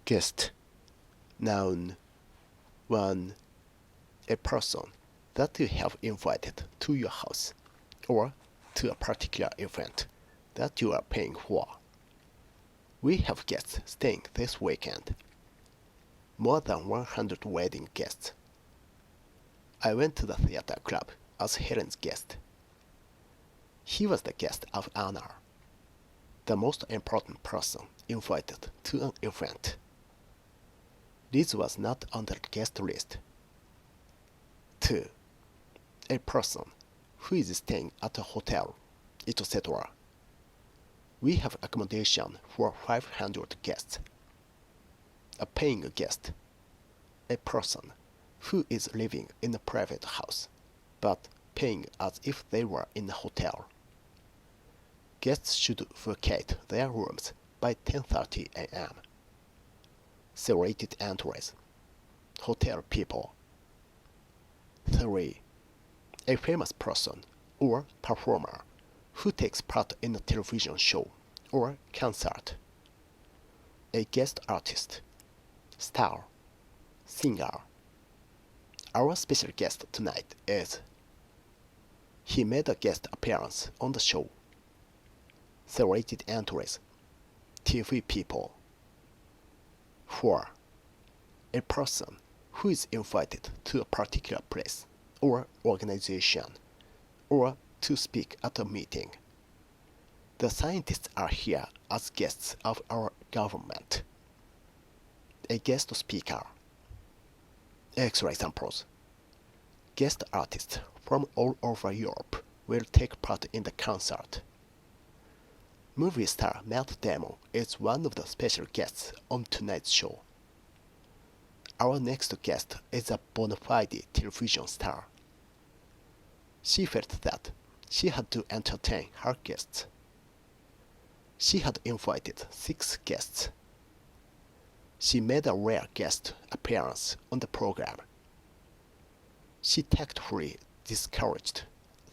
Guest. Noun. 1. A person that you have invited to your house or to a particular event that you are paying for. We have guests staying this weekend. More than 100 wedding guests. I went to the theater club as Helen's guest. He was the guest of honor, the most important person invited to an event. Liz was not on the guest list. 2. A person who is staying at a hotel, etc. We have accommodation for 500 guests. A paying guest. A person who is living in a private house, but paying as if they were in a hotel. Guests should vacate their rooms by 10:30 a.m. Serrated entries. Hotel people. 3. A famous person or performer who takes part in a television show or concert. A guest artist, star, singer. Our special guest tonight is. He made a guest appearance on the show. Serrated entries. TV people. 4. A person who is invited to a particular place or organization or to speak at a meeting. The scientists are here as guests of our government. A guest speaker. Extra examples. Guest artists from all over Europe will take part in the concert. Movie star Matt Damon is one of the special guests on tonight's show. Our next guest is a bona fide television star. She felt that she had to entertain her guests. She had invited 6 guests. She made a rare guest appearance on the program. She tactfully discouraged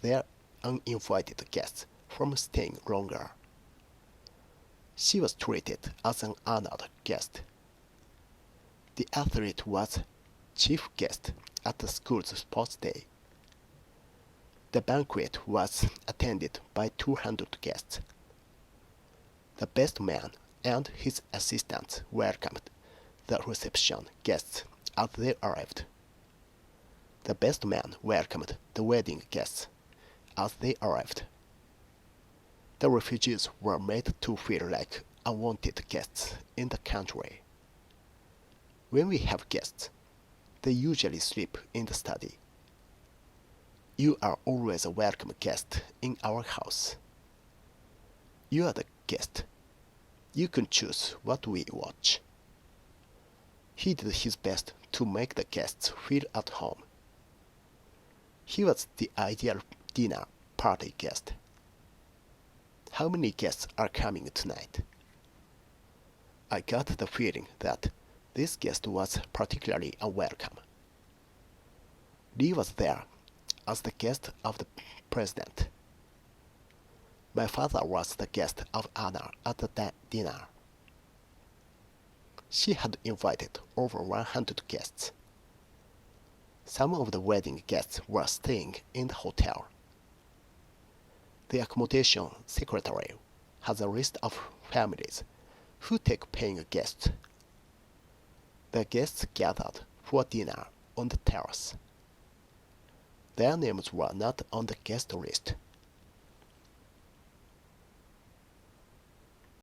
their uninvited guests from staying longer. She was treated as an honored guest. The athlete was chief guest at the school's sports day. The banquet was attended by 200 guests. The best man and his assistants welcomed the reception guests as they arrived. The best man welcomed the wedding guests as they arrived. The refugees were made to feel like unwanted guests in the country. When we have guests, they usually sleep in the study. You are always a welcome guest in our house. You are the guest. You can choose what we watch. He did his best to make the guests feel at home. He was the ideal dinner party guest. How many guests are coming tonight? I got the feeling that this guest was particularly unwelcome. Lee was there as the guest of the president. My father was the guest of honor at the dinner. She had invited over 100 guests. Some of the wedding guests were staying in the hotel. The accommodation secretary has a list of families who take paying guests. The guests gathered for dinner on the terrace. Their names were not on the guest list.